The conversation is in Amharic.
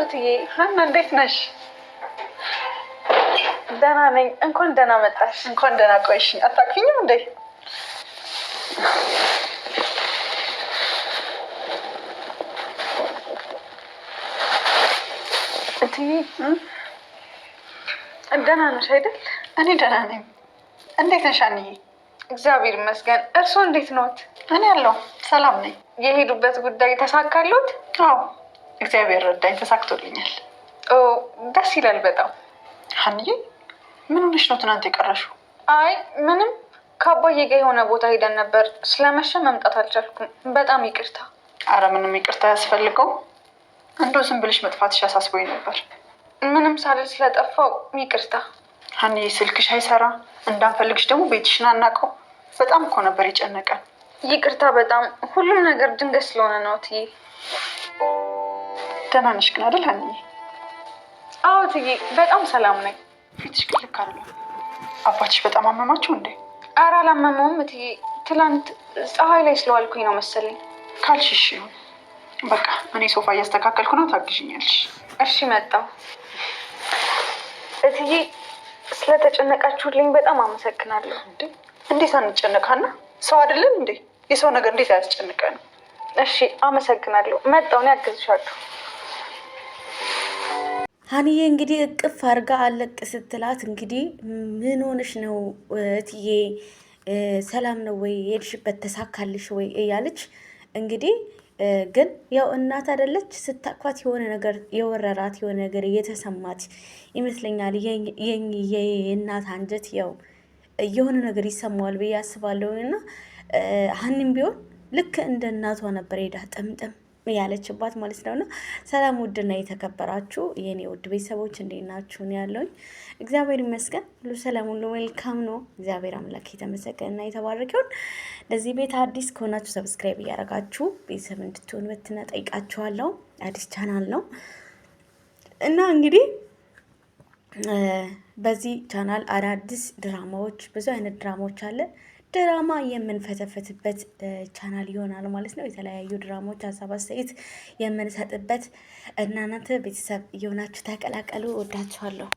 እትዬ ሀና እንዴት ነሽ? ደህና ነኝ። እንኳን ደህና መጣሽ። እንኳን ደህና ቆይሽኝ። አታውቂኝም እንዴ? እትዬ ደህና ነሽ አይደል? እኔ ደህና ነኝ። እንዴት ነሽ አንዬ? እግዚአብሔር ይመስገን። እርስዎ እንዴት ነዎት? እኔ ያለው ሰላም ነኝ። የሄዱበት ጉዳይ ተሳካሎት? አዎ እግዚአብሔር ረዳኝ፣ ተሳክቶልኛል። ኦ ደስ ይላል በጣም። ሀንዬ ምን ሆነሽ ነው ትናንት የቀረሽው? አይ ምንም፣ ከአባዬ ጋር የሆነ ቦታ ሄደን ነበር። ስለመሸ መምጣት አልቻልኩም። በጣም ይቅርታ። አረ ምንም ይቅርታ ያስፈልገው። እንደው ዝም ብለሽ መጥፋትሽ አሳስቦኝ ነበር። ምንም ሳልል ስለጠፋው ይቅርታ። ሀንዬ ስልክሽ አይሰራ፣ እንዳንፈልግሽ ደግሞ ቤትሽን አናውቀው። በጣም እኮ ነበር የጨነቀን። ይቅርታ በጣም ሁሉም ነገር ድንገት ስለሆነ ነው እትዬ። ደህና ነሽ ግን አይደል ሀንዬ? አዎ እትዬ በጣም ሰላም ነኝ። ፊትሽ ግን ልክ አይደለም። አባትሽ በጣም አመማቸው እንዴ? ኧረ አላመመውም እትዬ። ትላንት ፀሐይ ላይ ስለዋልኩኝ ነው መሰለኝ። ካልሽሽ ይሁን በቃ። እኔ ሶፋ እያስተካከልኩ ነው፣ ታግዥኛለሽ? እሺ መጣሁ። እትዬ ስለተጨነቃችሁልኝ በጣም አመሰግናለሁ። እንዴት አንጨነቃና? ሰው አይደለን እንዴ? የሰው ነገር እንዴት አያስጨንቀንም? እሺ አመሰግናለሁ። መጣሁ፣ እኔ አግዝሻለሁ። ሀኒዬ እንግዲህ እቅፍ አድርጋ አለቅ ስትላት እንግዲህ ምን ሆነሽ ነው እትዬ? ሰላም ነው ወይ? ሄድሽበት ተሳካልሽ ወይ እያለች እንግዲህ ግን ያው እናት አይደለች ስታቅፋት የሆነ ነገር የወረራት የሆነ ነገር እየተሰማት ይመስለኛል። የእናት አንጀት ያው የሆነ ነገር ይሰማዋል ብዬ አስባለሁ። እና ሀኒም ቢሆን ልክ እንደ እናቷ ነበር ሄዳ ጥምጥም ያለችባት ማለት ነው። እና ሰላም ውድና የተከበራችሁ የኔ ውድ ቤተሰቦች እንዴት ናችሁ? ነው ያለውኝ። እግዚአብሔር ይመስገን ሁሉ ሰላም ሁሉ መልካም ነው። እግዚአብሔር አምላክ የተመሰገነና የተባረከ ይሁን። ለዚህ ቤት አዲስ ከሆናችሁ ሰብስክራይብ እያደረጋችሁ ቤተሰብ እንድትሆኑ በትና ጠይቃችኋለሁ። አዲስ ቻናል ነው እና እንግዲህ በዚህ ቻናል አዳዲስ ድራማዎች፣ ብዙ አይነት ድራማዎች አለ። ድራማ የምንፈተፈትበት ቻናል ይሆናል ማለት ነው። የተለያዩ ድራማዎች ሀሳብ አስተያየት የምንሰጥበት እናንተ ቤተሰብ የሆናችሁ ተቀላቀሉ። ወዳችኋለሁ።